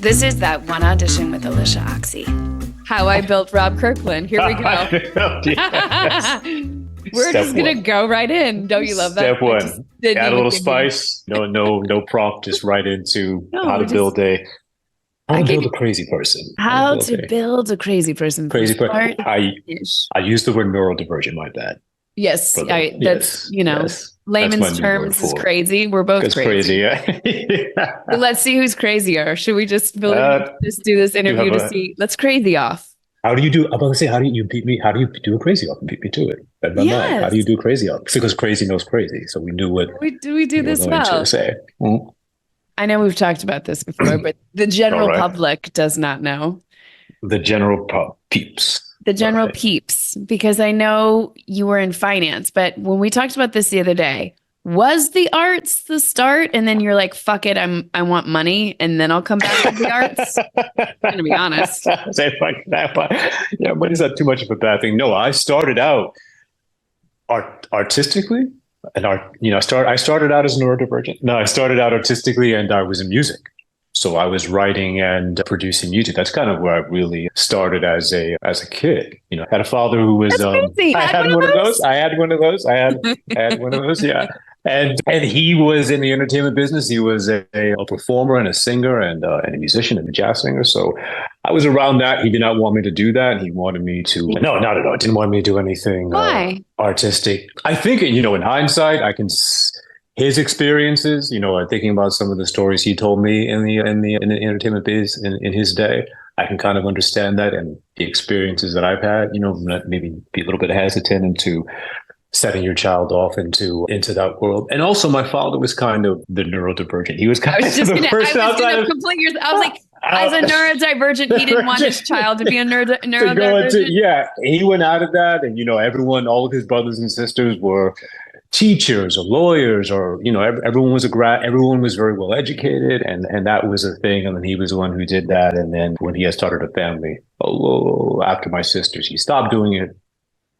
This is That One Audition with Alyshia Ochse. How I built Rob Kirkland. Here we go. We're just going to go right in. Don't you love that? Step one. Add a little spice. No prompt. Just right into how to build a crazy person. How to build a crazy person. Crazy person. I use the word neurodivergent, my bad. Yes. Layman's terms is crazy. We're both crazy. Yeah. But let's see who's crazier. Should we just do this interview to see? Let's crazy off. How do you do? I'm about to say, how do you beat me? How do you do a crazy off and beat me to it? Yes. How do you do crazy off? Because crazy knows crazy. So we knew what we do this well. Mm-hmm. I know we've talked about this before, but the general public does not know. The general peeps. The general peeps, because I know you were in finance, but when we talked about this the other day, was the arts the start? And then you're like, fuck it, I want money, and then I'll come back to the arts. I'm going to be honest. Say fuck that. Yeah, but is that too much of a bad thing? No, I started out artistically, and I started out as neurodivergent. No, I started out artistically, and I was in music. So I was writing and producing music. That's kind of where I really started as a kid. I had a father who was. I had one of those. I had one of those. Yeah. And he was in the entertainment business. He was a performer and a singer and a musician and a jazz singer. So I was around that. He did not want me to do that. He wanted me to. No, not at all. Didn't want me to do anything artistic. I think in hindsight, I can. His experiences, thinking about some of the stories he told me in the entertainment biz in his day, I can kind of understand that, and the experiences that I've had, maybe be a little bit hesitant into setting your child off into that world. And also, my father was kind of the neurodivergent. He was kind of the person outside of. I was like, as a neurodivergent, he didn't want his child to be a neurodivergent. Yeah, he went out of that, and all of his brothers and sisters were teachers or lawyers, or everyone was everyone was very well educated, and that was a thing. And then he was the one who did that. And then when he had started a family, after my sisters, he stopped doing it.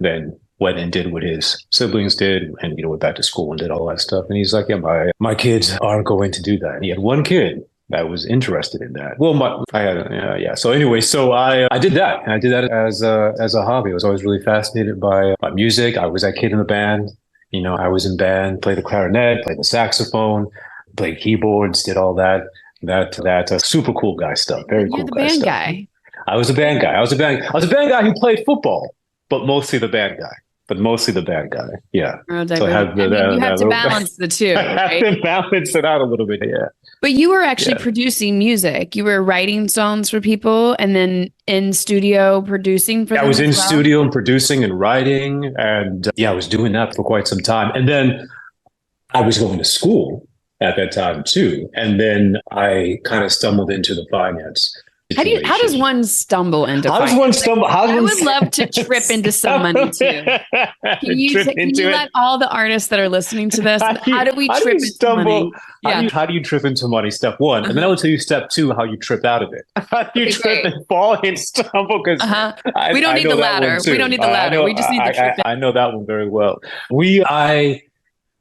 Then went and did what his siblings did, and went back to school and did all that stuff. And he's like, yeah, my kids aren't going to do that. And he had one kid that was interested in that. Well, So anyway, I did that. And I did that as a hobby. I was always really fascinated by music. I was that kid in the band. I was in band, played the clarinet, played the saxophone, played keyboards, did all that super cool guy stuff. Very cool guy stuff. Guy. I was a band guy. I was a band guy who played football, but mostly the band guy. Yeah. So you have to balance the two. Right? I have to balance it out a little bit. Yeah. But you were actually producing music. You were writing songs for people, and then in studio producing for them. I was in studio and producing and writing, and I was doing that for quite some time. And then I was going to school at that time too. And then I kind of stumbled into the finance. How does one stumble into finance? I would love to trip into some money too. Can you let all the artists that are listening to this, how do we trip into money? How do you trip into money? Step one. And then I will tell you step two, how you trip out of it. How do you trip and fall and stumble? Because we don't need the ladder. We don't need the ladder. We just need the trip. I know that one very well. I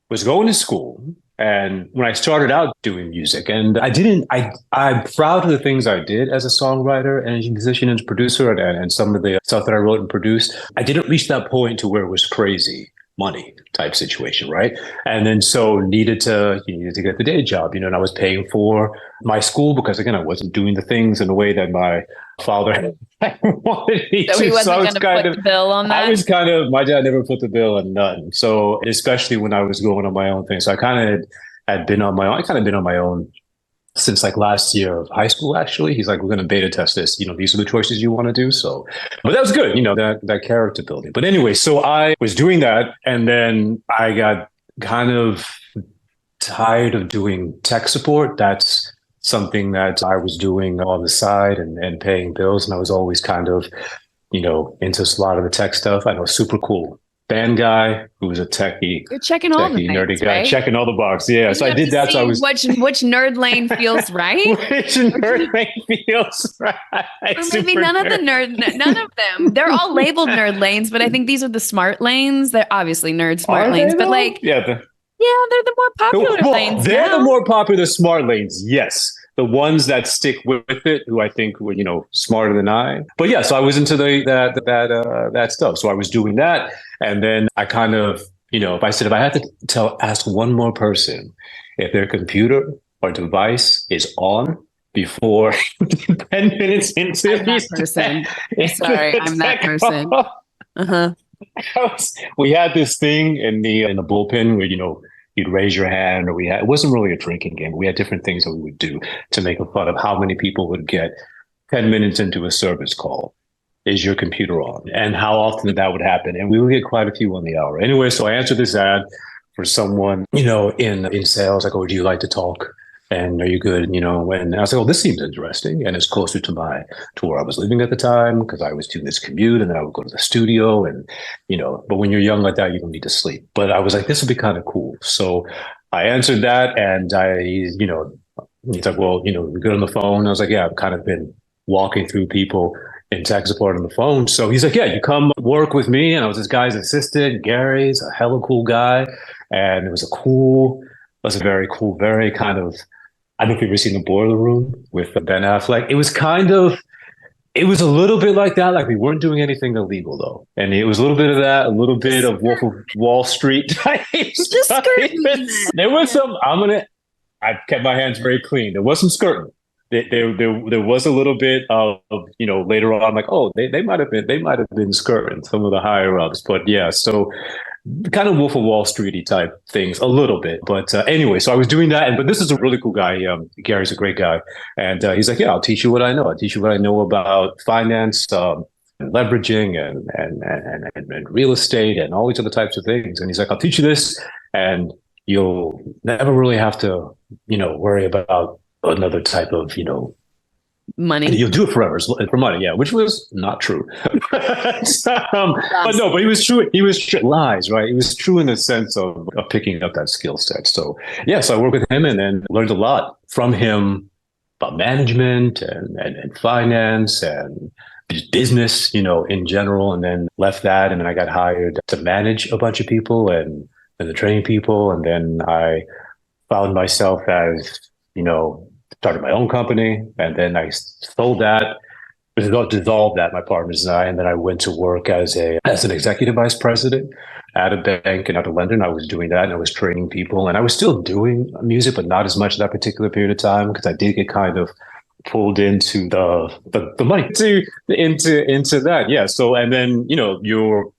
was going to school. And when I started out doing music, and I'm proud of the things I did as a songwriter and a musician and producer, and some of the stuff that I wrote and produced. I didn't reach that point to where it was crazy money type situation, right? And then so needed to get the day job, and I was paying for my school because again, I wasn't doing the things in a way that my father wanted me to. He wasn't going to put the bill on that? I was my dad never put the bill on nothing. So especially when I was going on my own thing. So I kind of had been on my own. I kind of been on my own since like last year of high school, actually. He's like, we're going to beta test this. These are the choices you want to do. So, but that was good, that character building. But anyway, so I was doing that. And then I got kind of tired of doing tech support. That's something that I was doing on the side and paying bills. And I was always kind of, into a lot of the tech stuff. I know, super cool band guy who was a techie. You're checking all the things, nerdy guy, right? Checking all the boxes. Yeah. So I did that. So I was which nerd lane feels right. Which nerd lane feels right. Or maybe none of them. They're all labeled nerd lanes, but I think these are the smart lanes. They're obviously nerd smart lanes, but like they're the more popular lanes. They're the more popular smart lanes. Yes. the ones that stick with it, who I think were, smarter than I. But yeah, so I was into that stuff. So I was doing that. And then I kind of, if I had to ask one more person if their computer or device is on before 10 minutes into I'm that person. Sorry, I'm that person. Uh-huh. We had this thing in the bullpen where, you'd raise your hand, or it wasn't really a drinking game. We had different things that we would do to make fun of how many people would get 10 minutes into a service call. Is your computer on? And how often that would happen. And we would get quite a few on the hour. Anyway, so I answered this ad for someone, in sales. Like, oh, do you like to talk? And are you good? And I was like, oh, this seems interesting. And it's closer to where I was living at the time, because I was doing this commute, and then I would go to the studio, and, but when you're young like that, you don't need to sleep. But I was like, this would be kind of cool. So I answered that, and he's like, well, we're good on the phone. I was like, yeah, I've kind of been walking through people in tech support on the phone. So he's like, yeah, you come work with me. And I was this guy's assistant. Gary's a hella cool guy. And it was a very cool, very kind of, I don't know if you've ever seen The Boiler Room with Ben Affleck. It was a little bit like that. Like, we weren't doing anything illegal though. And it was a little bit of that, a little bit of Wolf of Wall Street type stuff. There was some, I kept my hands very clean. There was some skirting. There was a little bit of, later on, like, oh, they might have been skirting, some of the higher ups. But yeah, so kind of Wolf of Wall Streety type things a little bit. But anyway, so I was doing that. But this is a really cool guy. Gary's a great guy. And he's like, yeah, I'll teach you what I know. I'll teach you what I know about finance, and leveraging and real estate and all these other types of things. And he's like, I'll teach you this, and you'll never really have to, worry about another type of, money. You'll do it forever for money. Yeah, which was not true. But he was true. He was true. Lies, right? He was true in the sense of picking up that skill set. So yeah, so I worked with him and then learned a lot from him about management and finance and business, in general. And then left that, and then I got hired to manage a bunch of people and to train people. And then I found myself as, started my own company, and then I sold that, dissolved that, my partners and I, and then I went to work as an executive vice president at a bank and at a lender. And I was doing that, and I was training people, and I was still doing music, but not as much that particular period of time, because I did get kind of pulled into the money into that. Yeah. So, and then, you're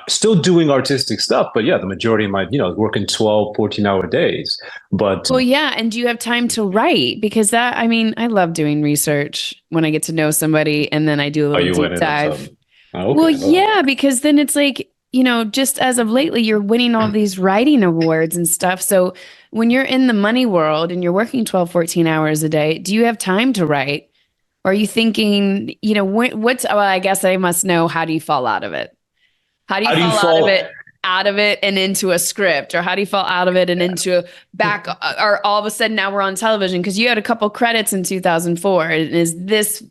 still doing artistic stuff, but yeah, the majority of my, working 12, 14-hour days. But well, yeah. And do you have time to write? Because I love doing research when I get to know somebody, and then I do a little deep dive. Oh, okay. Well, yeah, because then it's like, just as of lately, you're winning all these writing awards and stuff. So when you're in the money world and you're working 12, 14 hours a day, do you have time to write? Or are you thinking, I guess I must know, how do you fall out of it? How do you fall out of it and into a script? Or how do you fall out of it and into a back, or all of a sudden now we're on television? Because you had a couple credits in 2004. Is this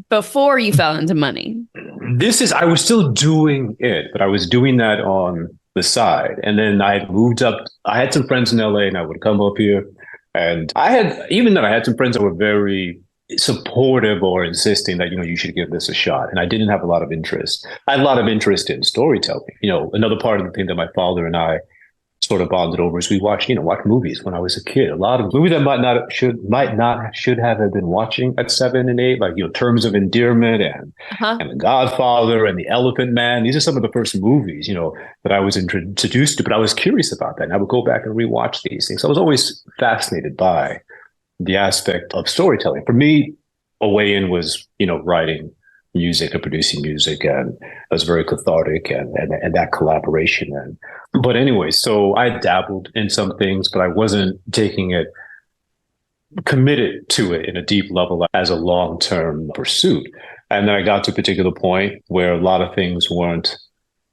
before you fell into money? I was still doing it, but I was doing that on the side. And then I moved up. I had some friends in LA, and I would come up here. And I had some friends that were very supportive or insisting that, you should give this a shot. And I didn't have a lot of interest. I had a lot of interest in storytelling. Another part of the thing that my father and I sort of bonded over is we watched movies when I was a kid. A lot of movies that should have been watching at 7 and 8, like, Terms of Endearment and The Godfather and The Elephant Man. These are some of the first movies, that I was introduced to, but I was curious about that. And I would go back and rewatch these things. I was always fascinated by the aspect of storytelling. For me, a way in was, writing music and producing music, and it was very cathartic and that collaboration. But anyway, so I dabbled in some things, but I wasn't taking it, committed to it in a deep level as a long-term pursuit. And then I got to a particular point where a lot of things weren't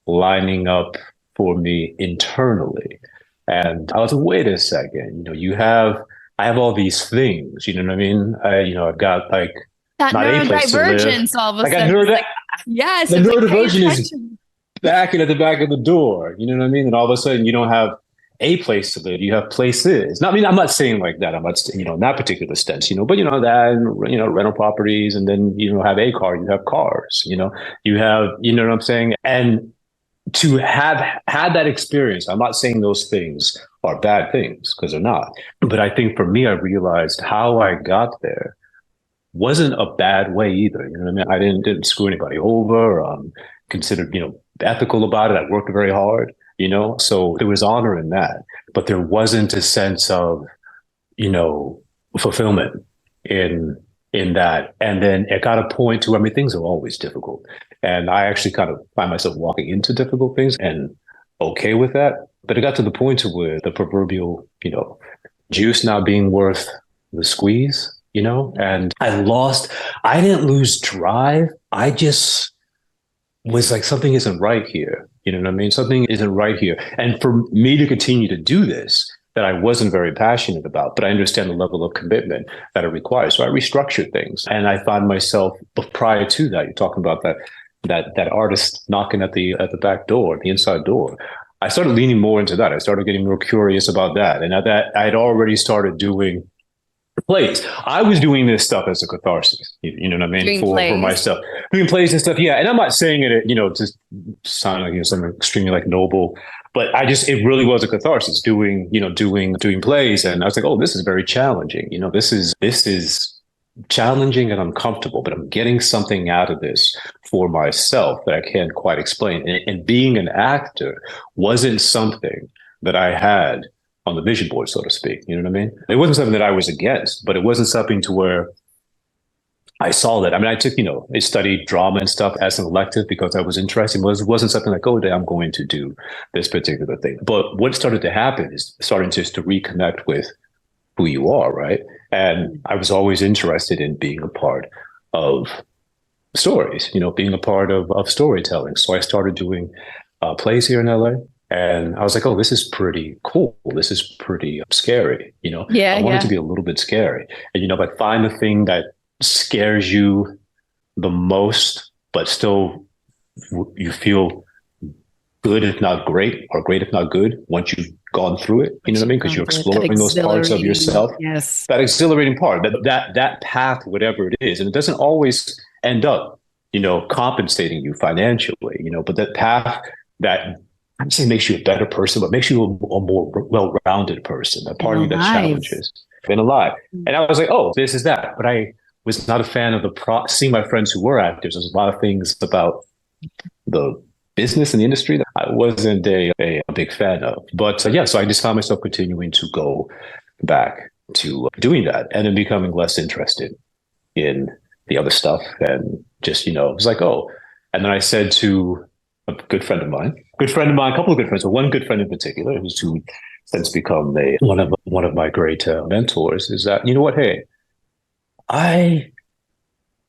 lining up for me internally. And I was like, wait a second, I have all these things, you know what I mean? I've got like that not a place to live. All of a sudden. Yes. The neurodivergent is back at the back of the door. You know what I mean? And all of a sudden you don't have a place to live. You have places. Not, I mean, I'm not saying like that. I'm not, in that particular sense, but that, and, rental properties, and then, have a car, you have cars, you have, you know what I'm saying? And to have had that experience, I'm not saying those things are bad things, because they're not. But I think for me, I realized how I got there wasn't a bad way either. You know what I mean? I didn't screw anybody over. Considered, ethical about it. I worked very hard, so there was honor in that. But there wasn't a sense of, fulfillment in that. And then it got a point to, things are always difficult. And I actually kind of find myself walking into difficult things and okay with that. But it got to the point to where the proverbial, juice not being worth the squeeze, and I didn't lose drive. I just was like, something isn't right here. You know what I mean? Something isn't right here. And for me to continue to do this, that I wasn't very passionate about, but I understand the level of commitment that it requires. So I restructured things, and I found myself, prior to that, you're talking about that artist knocking at the back door, the inside door. I started leaning more into that. I started getting more curious about that. And at that, I'd already started doing plays. I was doing this stuff as a catharsis. You know what I mean? For myself. Doing plays and stuff. Yeah. And I'm not saying it, to sound like, something extremely like noble, but it really was a catharsis doing plays. And I was like, oh, this is very challenging. This is challenging and uncomfortable, but I'm getting something out of this for myself that I can't quite explain. And being an actor wasn't something that I had on the vision board, so to speak. You know what I mean? It wasn't something that I was against, but it wasn't something to where I saw that. I took, I studied drama and stuff as an elective because I was interested. It wasn't something like, oh, I'm going to do this particular thing. But what started to happen is starting just to reconnect with who you are, right? And I was always interested in being a part of stories, being a part of storytelling. So I started doing plays here in LA. And I was like, oh, this is pretty cool. This is pretty scary. Yeah, I want it to be a little bit scary. And, but find the thing that scares you the most, but still you feel good if not great, or great if not good once you've gone through it. You know what I mean? Because you're exploring those parts of yourself. Yes. That exhilarating part, that path, whatever it is. And it doesn't always end up, compensating you financially, but that path that I'm saying makes you a better person, but makes you a more well-rounded person, a part of you that challenges, been alive. And I was like, oh, this is that. But I was not a fan of seeing my friends who were actors. There's a lot of things about the business and the industry that I wasn't a big fan of. But so I just found myself continuing to go back to doing that, and then becoming less interested in the other stuff. And just, it was like, oh. And then I said to a good friend of mine, a couple of good friends, but one good friend in particular, who's since become one of my great mentors, is that, you know what, hey, I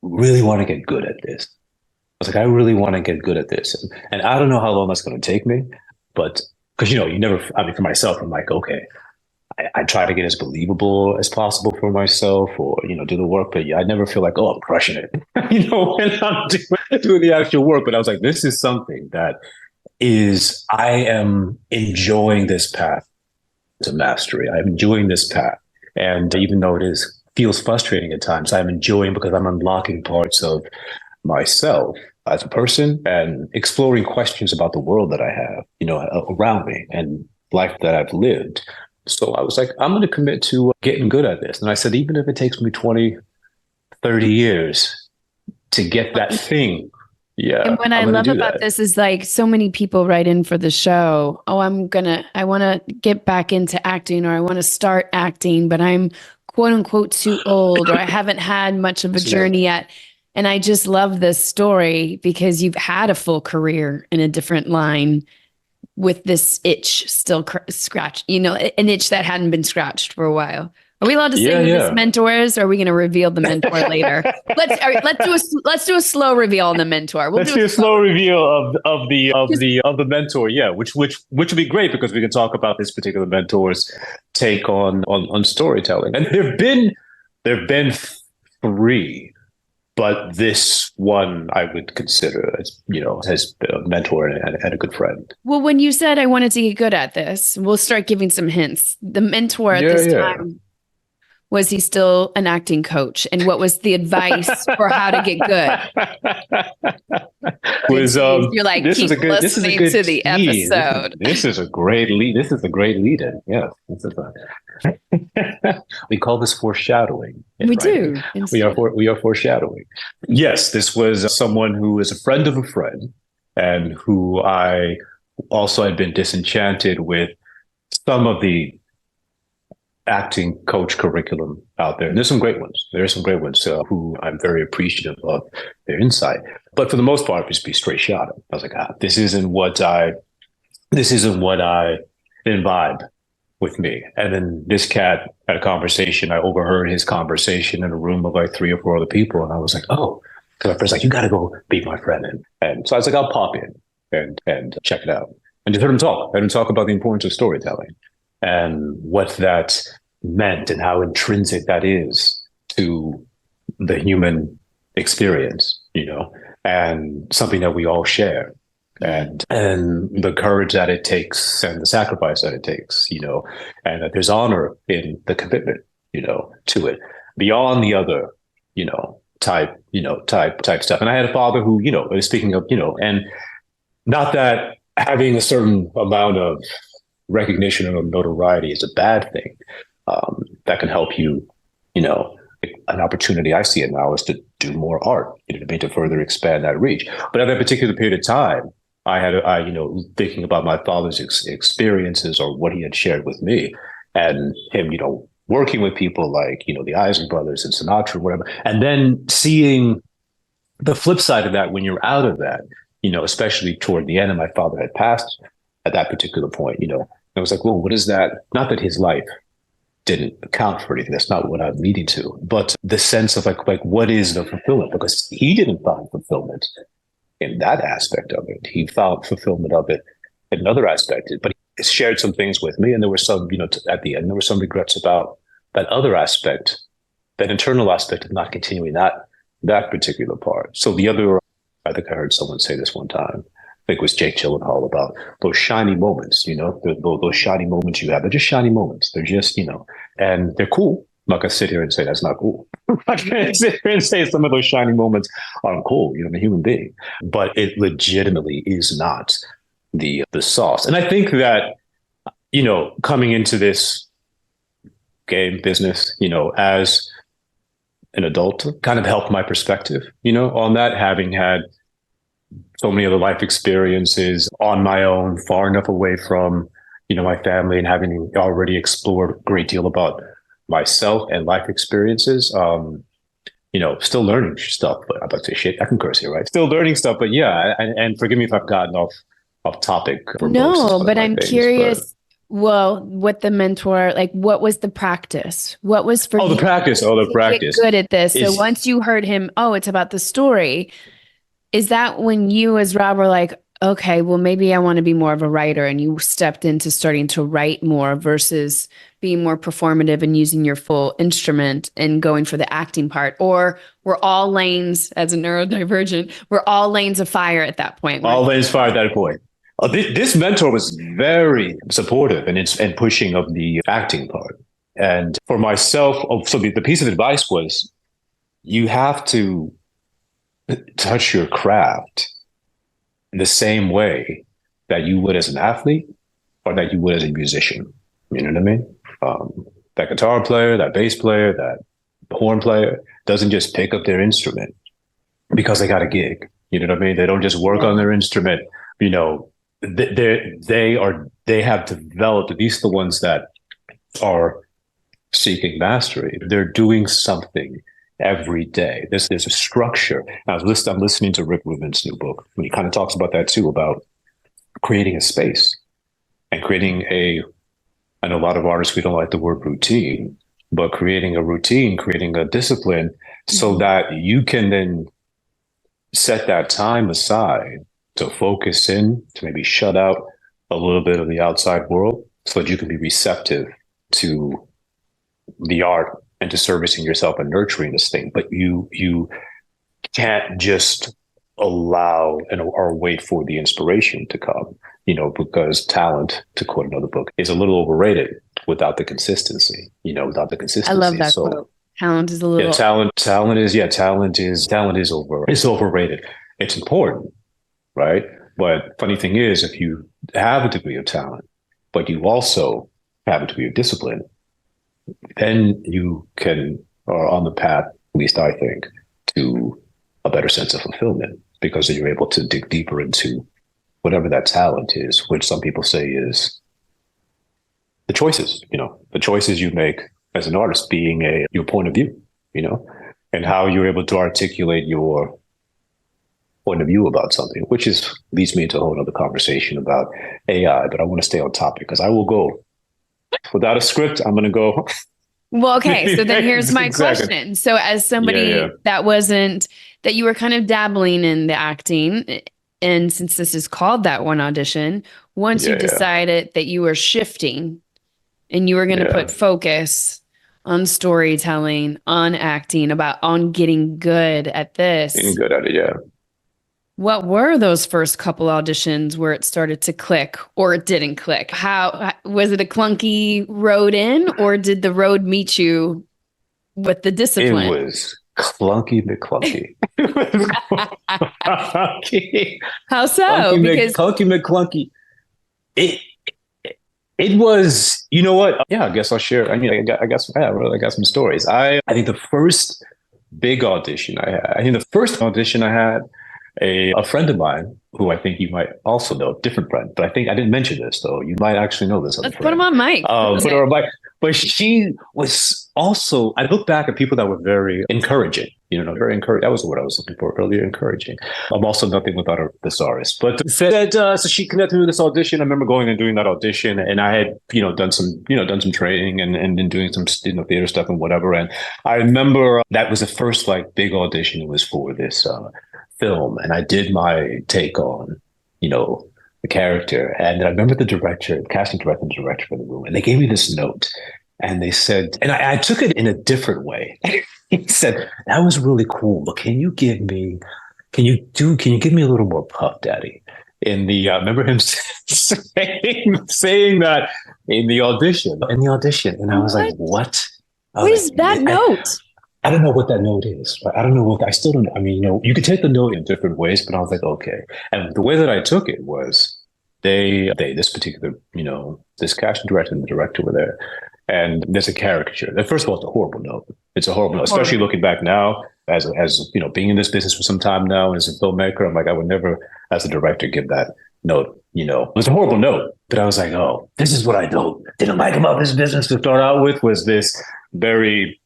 really want to get good at this. I was like, I really want to get good at this. And I don't know how long that's going to take me, but because, you never, for myself, I'm like, okay, I try to get as believable as possible for myself, or, do the work, but I never feel like, oh, I'm crushing it, when I'm doing the actual work. But I was like, this is something that I am enjoying this path to mastery. I'm enjoying this path. And even though feels frustrating at times, I'm enjoying, because I'm unlocking parts of myself as a person and exploring questions about the world that I have, around me, and life that I've lived. So I was like, I'm going to commit to getting good at this. And I said, even if it takes me 20, 30 years to get that thing. Yeah. And what I love about this is, like, so many people write in for the show. Oh, I want to get back into acting, or I want to start acting, but I'm quote unquote too old, or I haven't had much of a journey yet. And I just love this story because you've had a full career in a different line with this itch still scratched, an itch that hadn't been scratched for a while. Are we allowed to say who this mentor is, or are we going to reveal the mentor later? Let's do a slow reveal on the mentor. Let's do a slow reveal of the mentor. Yeah, which would be great, because we can talk about this particular mentor's take on storytelling. And there've been three But this one I would consider as, has been a mentor and a good friend. Well, when you said I wanted to get good at this, we'll start giving some hints. The mentor at Yeah, this yeah. time, was he still an acting coach? And what was the advice for how to get good? You're like, This is keep a good listening to the tease. episode. This is a great lead. This is a great lead in. Yeah. We call this foreshadowing. We writing. do. We are foreshadowing. Yes, this was someone who is a friend of a friend, and who I also had been disenchanted with some of the acting coach curriculum out there. And there's some great ones. There are some great ones who I'm very appreciative of their insight. But for the most part, just be straight shot. I was like, this isn't what I imbibe with me. And then this cat had a conversation. I overheard his conversation in a room of like 3 or 4 other people. And I was like, oh, because my friend's like, you got to go be my friend. And so I was like, I'll pop in and check it out. And just heard him talk. I heard him talk about the importance of storytelling and what that meant and how intrinsic that is to the human experience, and something that we all share, and the courage that it takes and the sacrifice that it takes, and that there's honor in the commitment, to it beyond the other, type stuff. And I had a father who, speaking of, and not that having a certain amount of recognition or notoriety is a bad thing. That can help you, an opportunity I see it now is to do more art, to further expand that reach. But at that particular period of time, I thinking about my father's experiences or what he had shared with me, and him, working with people like, the Isley Brothers and Sinatra, whatever, and then seeing the flip side of that when you're out of that, especially toward the end, and my father had passed at that particular point, I was like, well, what is that? Not that his life didn't account for anything. That's not what I'm leading to. But the sense of like what is the fulfillment? Because he didn't find fulfillment in that aspect of it. He found fulfillment of it in another aspect. But he shared some things with me, and there were some, at the end, there were some regrets about that other aspect, that internal aspect of not continuing that particular part. So the other, I think I heard someone say this one time, I think it was Jake Gyllenhaal, about those shiny moments, those shiny moments you have. They're just shiny moments. They're just, and they're cool. I'm not going to sit here and say that's not cool. I'm not going to sit here and say some of those shiny moments aren't cool. I'm a human being. But it legitimately is not the sauce. And I think that, coming into this game business, as an adult, kind of helped my perspective, on that, having had so many other life experiences on my own, far enough away from, my family, and having already explored a great deal about myself and life experiences. Still learning stuff, but I'm about to say shit. I can curse here, right? Still learning stuff, but yeah. And forgive me if I've gotten off topic. No, but I'm curious. Well, what the mentor, like, what was the practice? What was for you? The practice. The practice. Get good at this. So once you heard him, it's about the story. Is that when you as Rob were like, okay, well, maybe I want to be more of a writer, and you stepped into starting to write more versus being more performative and using your full instrument and going for the acting part? Or were all lanes, as a neurodivergent, were all lanes of fire at that point? All lanes fire at that point. This mentor was very supportive and pushing of the acting part. And for myself, so the piece of advice was, you have to touch your craft in the same way that you would as an athlete or that you would as a musician. You know what I mean? That guitar player, that bass player, that horn player doesn't just pick up their instrument because they got a gig. You know what I mean? They don't just work on their instrument. They have developed, at least the ones that are seeking mastery, they're doing something every day. There's a structure. I'm listening to Rick Rubin's new book, when he kind of talks about that too, about creating a space and creating I know a lot of artists, we don't like the word routine, but creating a routine, creating a discipline, so that you can then set that time aside to focus in, to maybe shut out a little bit of the outside world, so that you can be receptive to the art and to servicing yourself and nurturing this thing. But you can't just allow or wait for the inspiration to come, because talent, to quote another book, is a little overrated without the consistency, without the I love consistency. that So quote. Talent is a yeah, little. talent is it's overrated. It's important, right? But funny thing is, if you have a degree of talent, but you also have a degree of discipline, then you are on the path, at least I think, to a better sense of fulfillment, because you're able to dig deeper into whatever that talent is, which some people say is the choices you make as an artist being your point of view, and how you're able to articulate your point of view about something, which leads me into a whole other conversation about AI, but I want to stay on topic because I will go without a script. I'm going to go. Well, okay. So then here's my Exactly. question. So as somebody Yeah. that you were kind of dabbling in the acting, and since this is called That One Audition, once you Yeah. decided that you were shifting and you were going to put focus on storytelling, on acting, on getting good at this. Getting good at it, yeah. What were those first couple auditions where it started to click or it didn't click? How was it a clunky road in, or did the road meet you with the discipline? It was clunky McClunky. How so? Clunky McClunky. It was, you know what? Yeah, I guess I'll share. I mean, I got some stories. I think the first big audition I had, a friend of mine who I think you might also know, different friend, but I think I didn't mention this though. You might actually know this. Let's put him on mic. Put her on mic. But she was also, I look back at people that were very encouraging, very encouraging. That was the word I was looking for, really encouraging. I'm also nothing without a thesaurus. But said, so she connected me with this audition. I remember going and doing that audition, and I had, done some training and then doing some, theater stuff and whatever. And I remember that was the first big audition. It was for this film, and I did my take on, the character. And I remember the casting director, and the director for the room, and they gave me this note, and they said, and I took it in a different way. He said, "That was really cool, but can you give me a little more puff, Daddy?" I remember him saying that in the audition, and I was like, "What? What is that note?" I don't know what that note is. Right? I don't know I still don't. I mean, you could take the note in different ways, but I was like, okay. And the way that I took it was this particular, this casting director and the director were there, and there's a caricature. First of all, it's a horrible note. It's a horrible note, especially looking back now as being in this business for some time now as a filmmaker. I'm like, I would never, as a director, give that note. It was a horrible note, but I was like, oh, this is what I didn't like about this business to start out with, was this very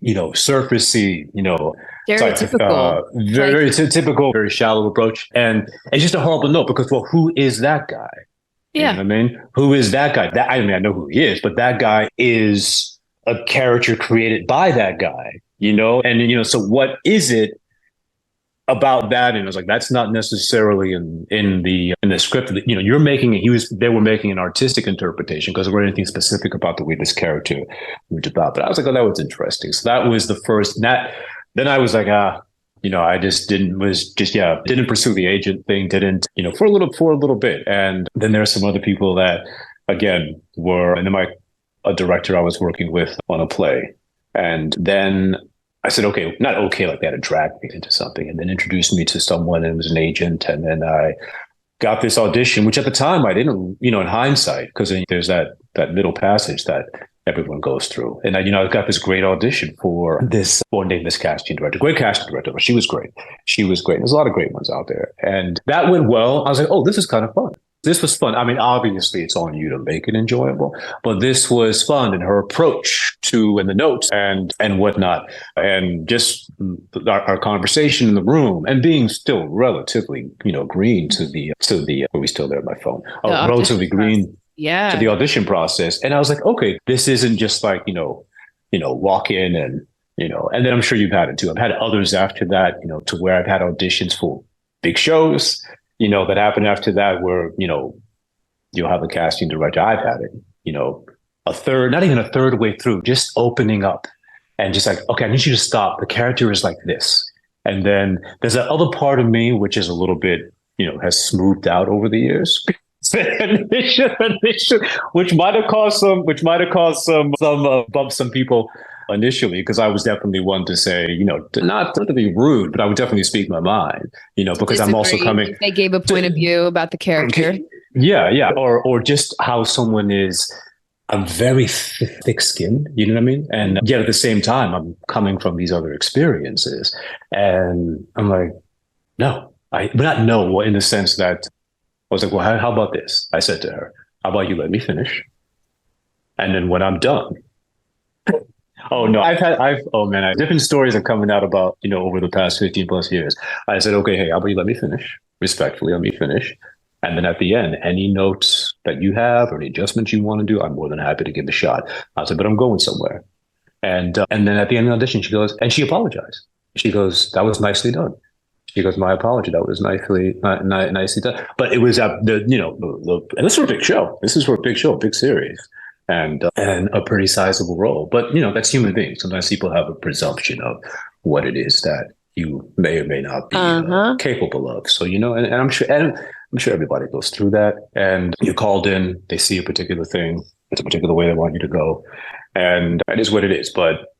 surfacey, stereotypical, very typical, very shallow approach. And it's just a horrible note because, well, who is that guy? Yeah. You know what I mean? Who is that guy? I know who he is, but that guy is a character created by that guy, And, so what is it about that? And I was like, that's not necessarily in the script that, you're making it. They were making an artistic interpretation because there wasn't anything specific about the way this character moved about. But I was like, oh, that was interesting. So that was the first. Then I was like, I just didn't pursue the agent thing. Didn't, for a little bit. And then there are some other people that, again, and then a director I was working with on a play. And then I said, okay, not okay, like they had to drag me into something, and then introduced me to someone, and it was an agent. And then I got this audition, which at the time I didn't, in hindsight, because there's that middle passage that everyone goes through. And I got this great audition for this one named this casting director, great casting director, but she was great. There's a lot of great ones out there. And that went well. I was like, oh, this is kind of fun. This was fun. I mean, obviously it's on you to make it enjoyable, but this was fun, and her approach and the notes and whatnot, and just our conversation in the room, and being still relatively, green to the, are we still there on my phone? Oh, relatively green to the audition process. And I was like, okay, this isn't just like, walk in and, and then I'm sure you've had it too. I've had others after that, to where I've had auditions for big shows, that happen after that, where, you'll have a casting director. I've had it, not even a third way through, just opening up and just like, okay, I need you to stop. The character is like this. And then there's that other part of me, which is a little bit, has smoothed out over the years. Which might have caused some bumps some people initially, because I was definitely one to say, not to be rude, but I would definitely speak my mind, because I'm also coming. If they gave a point of view about the character. Yeah. Or just how someone is. I'm very thick skinned, you know what I mean? And yet at the same time, I'm coming from these other experiences. And I'm like, no, but not no, in the sense that I was like, well, how about this? I said to her, how about you let me finish? And then when I'm done, oh no, different stories are coming out about, over the past 15 plus years. I said, okay, hey, how about you let me finish? Respectfully, let me finish. And then at the end, any notes that you have or any adjustments you want to do, I'm more than happy to give a shot. I said, but I'm going somewhere. And then at the end of the audition, she goes, and she apologized. She goes, that was nicely done. She goes, my apology. That was nicely done. But it was and this is for a big show. This is for a big show, big series, and a pretty sizable role. But that's human beings. Sometimes people have a presumption of what it is that you may or may not be capable of. So and I'm sure everybody goes through that. And you're called in, they see a particular thing, it's a particular way they want you to go, and it is what it is. But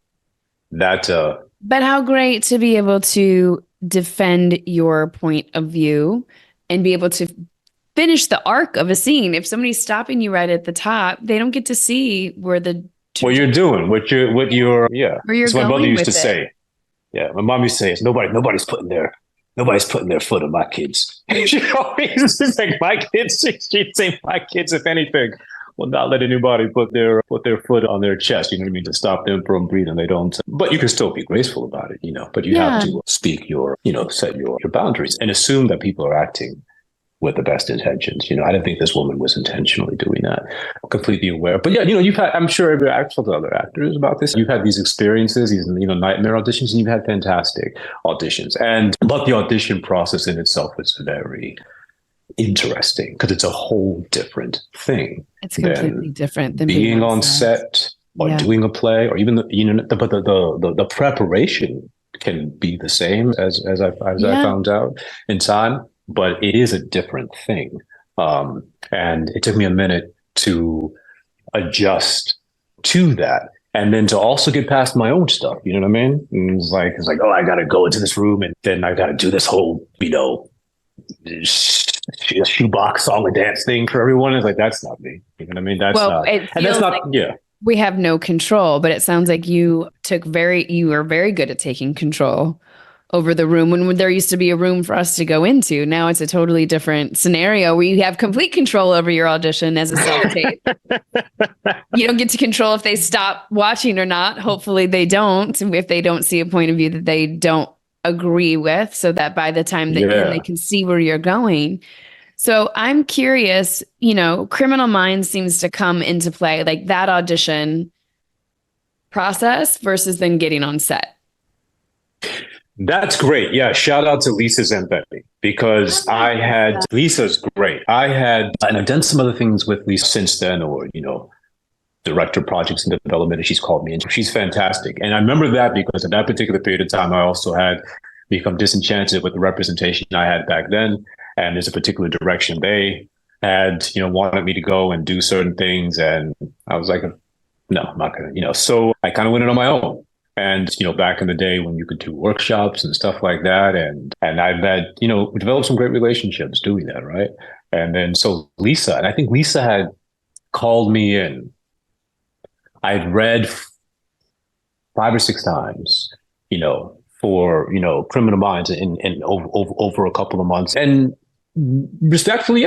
that. But how great to be able to defend your point of view and be able to finish the arc of a scene. If somebody's stopping you right at the top, they don't get to see where what you're doing, what you're where you're That's what my mother used to it. say. Yeah, my mom used to say, "It's nobody's putting their foot on my kids." She always like my kids. She'd say my kids, if anything, will not let anybody put their foot on their chest. You know what I mean? To stop them from breathing. They don't. But you can still be graceful about it, But you have to speak your, set your boundaries and assume that people are acting with the best intentions. I didn't think this woman was intentionally doing that. I'm completely aware. But yeah, you've had, I'm sure I've talked to other actors about this. You've had these experiences, these, nightmare auditions, and you've had fantastic auditions. But the audition process in itself is very interesting because it's a whole different thing. It's completely different than being on set or doing a play, or even the preparation can be the same as I found out in time. But it is a different thing. And it took me a minute to adjust to that. And then to also get past my own stuff, you know what I mean? And it's like, oh, I got to go into this room and then I got to do this whole, shoebox song and dance thing for everyone. It's like, that's not me. You know what I mean? That's not. We have no control, but it sounds like you were very good at taking control over the room when there used to be a room for us to go into. Now it's a totally different scenario where you have complete control over your audition as a self-tape. You don't get to control if they stop watching or not. Hopefully they don't, if they don't see a point of view that they don't agree with, so that by the time they can see where you're going. So I'm curious, Criminal Minds seems to come into play, like that audition process versus then getting on set. That's great. Yeah. Shout out to Lisa Zampetti, because Lisa's great. And I've done some other things with Lisa since then, or, director projects in development, and she's called me, and she's fantastic. And I remember that because at that particular period of time, I also had become disenchanted with the representation I had back then. And there's a particular direction they had, wanted me to go and do certain things. And I was like, no, I'm not going to, so I kind of went it on my own. And, back in the day when you could do workshops and stuff like that. And I've had, developed some great relationships doing that. Right. And then so Lisa, and I think Lisa had called me in. I'd read 5 or 6 times, for, Criminal Minds in over a couple of months. And respectfully,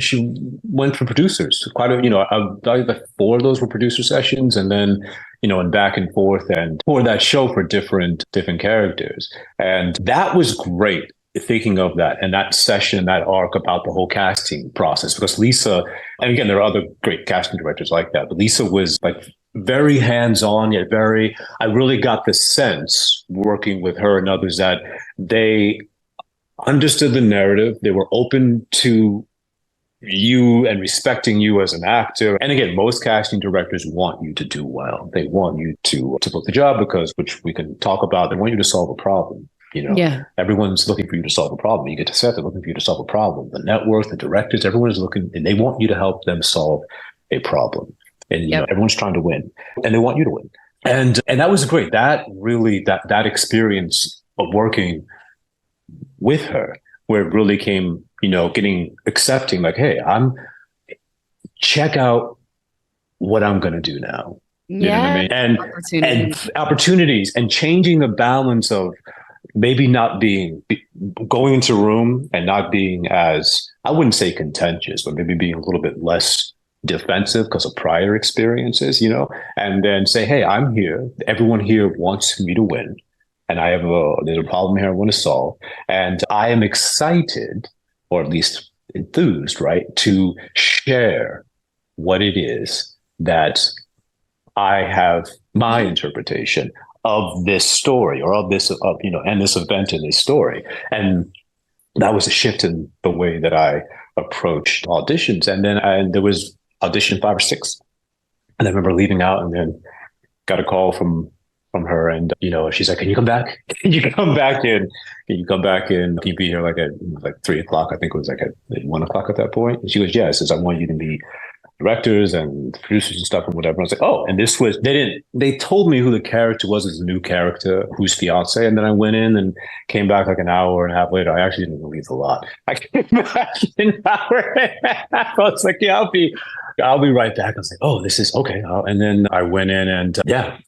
she went for producers. Quite a, 4 of those were producer sessions, and then, and back and forth, and for that show for different characters. And that was great, thinking of that and that session, that arc about the whole casting process, because Lisa, and again, there are other great casting directors like that, but Lisa was like very hands-on, yet I really got the sense working with her and others that they understood the narrative. They were open to you and respecting you as an actor. And again, most casting directors want you to do well. They want you to book the job, which we can talk about. They want you to solve a problem. Yeah. Everyone's looking for you to solve a problem. You get to set, they're looking for you to solve a problem. The network, the directors, everyone is looking, and they want you to help them solve a problem. And everyone's trying to win, and they want you to win. And that was great. That really, that experience of working with her, where it really came, accepting, like, hey, check out what I'm going to do now. You know what I mean? And opportunities, and changing the balance of maybe not going into a room and not being as, I wouldn't say contentious, but maybe being a little bit less defensive because of prior experiences, and then say, hey, I'm here. Everyone here wants me to win. And there's a problem here I want to solve. And I am excited, or at least enthused, right, to share what it is that I have my interpretation of this story, or of this, and this event in this story. And that was a shift in the way that I approached auditions. And then there was audition 5 or 6. And I remember leaving out and then got a call from her, and she's like, can you come back? Can you come back in? Can you come back in? Can you be here like at 3:00? I think it was like at 1:00 at that point. And she goes, yes, I want you to meet directors and producers and stuff and whatever. And I was like, oh, and this was, they told me who the character was, as a new character, who's fiance. And then I went in and came back like an hour and a half later. I actually didn't believe a lot. I came back an hour and a half. I was like, yeah, I'll be right back. I was like, oh, this is okay. And then I went in and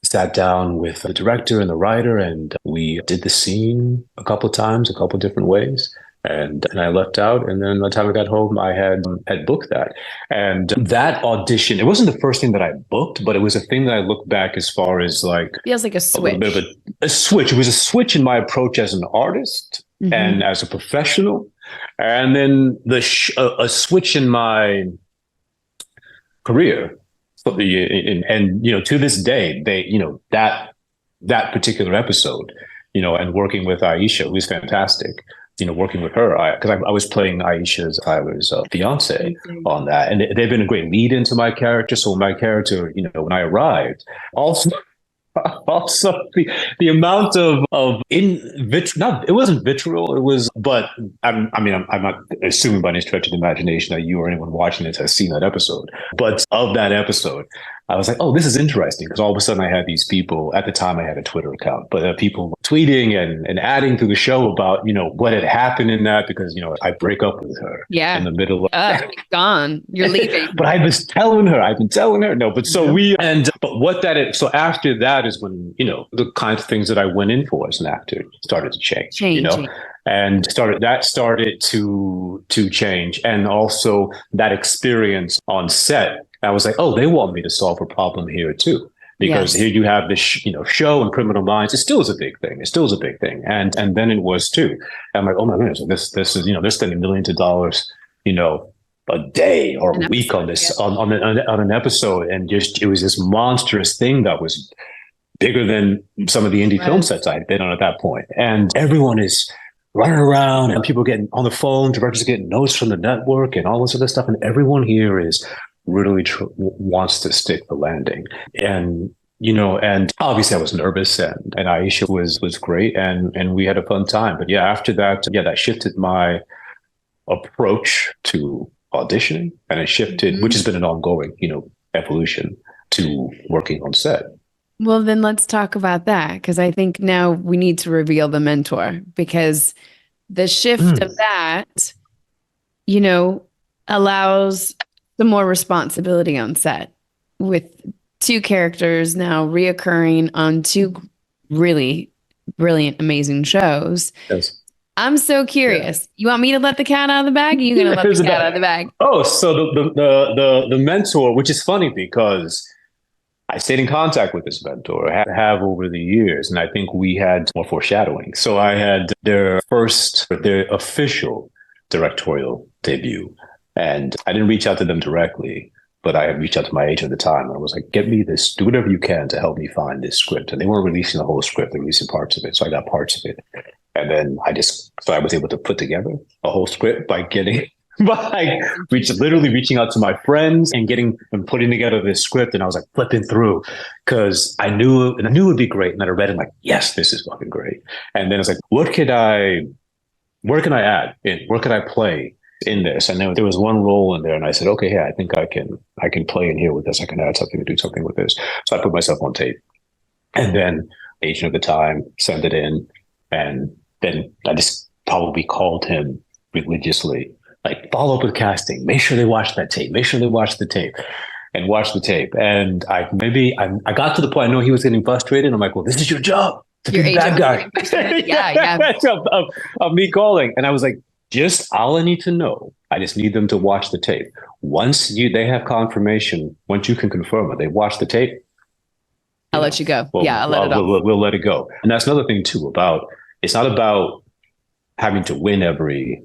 sat down with the director and the writer, and we did the scene a couple of times, a couple of different ways. And I left out, and then by the time I got home, I had booked that. And that audition, it wasn't the first thing that I booked, but it was a thing that I look back as far as like, feels like a switch. A little bit of a switch. It was a switch in my approach as an artist and as a professional, and then a switch in my career. And to this day, that particular episode, and working with Alyshia, who's fantastic. Working with her, because I was playing Aisha's fiance on that, and they've been a great lead into my character. So my character, when I arrived, also the amount of it wasn't vitriol, it was, but I'm not assuming by any stretch of the imagination that you or anyone watching this has seen that episode, but of that episode, I was like, oh, this is interesting, because all of a sudden I had these people. At the time I had a Twitter account, but people tweeting and adding to the show about, what had happened in that, because, I break up with her in the middle of you're gone. You're leaving. But I've been telling her. No, but so so after that is when, the kinds of things that I went in for as an actor started to change. And started to change. And also that experience on set, I was like, oh, they want me to solve a problem here too. Because here you have this, show and Criminal Minds. It still is a big thing. And then it was too. And I'm like, oh my goodness, this is, they're spending millions of dollars, a day or a week on this, on an episode. And just, it was this monstrous thing that was bigger than some of the indie film sets I'd been on at that point. And everyone is running around, and people getting on the phone, directors getting notes from the network and all this other stuff. And everyone here is really wants to stick the landing. And, and obviously I was nervous, and Alyshia was great, and we had a fun time. But after that, that shifted my approach to auditioning, and it shifted, which has been an ongoing, evolution to working on set. Well, then let's talk about that, because I think now we need to reveal the mentor, because the shift of that, allows some more responsibility on set, with 2 characters now reoccurring on 2 really brilliant, amazing shows. Yes. I'm so curious. Yeah. You want me to let the cat out of the bag? Or you going to let the cat out of the bag? Oh, so the mentor, which is funny because I stayed in contact with this mentor. I have over the years, and I think we had more foreshadowing. So I had their official directorial debut. And I didn't reach out to them directly, but I had reached out to my agent at the time. And I was like, get me this, do whatever you can to help me find this script. And they weren't releasing the whole script, they were releasing parts of it. So I got parts of it. And then I was able to put together a whole script by getting by literally reaching out to my friends and putting together this script. And I was like flipping through because I knew it would be great. And then I read it like, yes, this is fucking great. And then it's like, where can I add in? Where can I play in this? And then there was one role in there, and I said, okay, yeah, I think I can play in here with this. I can add something to do something with this. So I put myself on tape, and then agent of the time sent it in, and then I just probably called him religiously, like, follow up with casting, make sure they watch that tape, make sure they watch the tape. And watch the tape. And I got to the point, I know he was getting frustrated. I'm like, well, this is your job to be the bad guy. Yeah. of me calling. And I was like, just all I need to know, I just need them to watch the tape. Once they have confirmation, once you can confirm it, they watch the tape. I'll let you go. I'll let it off. We'll let it go. And that's another thing too it's not about having to win every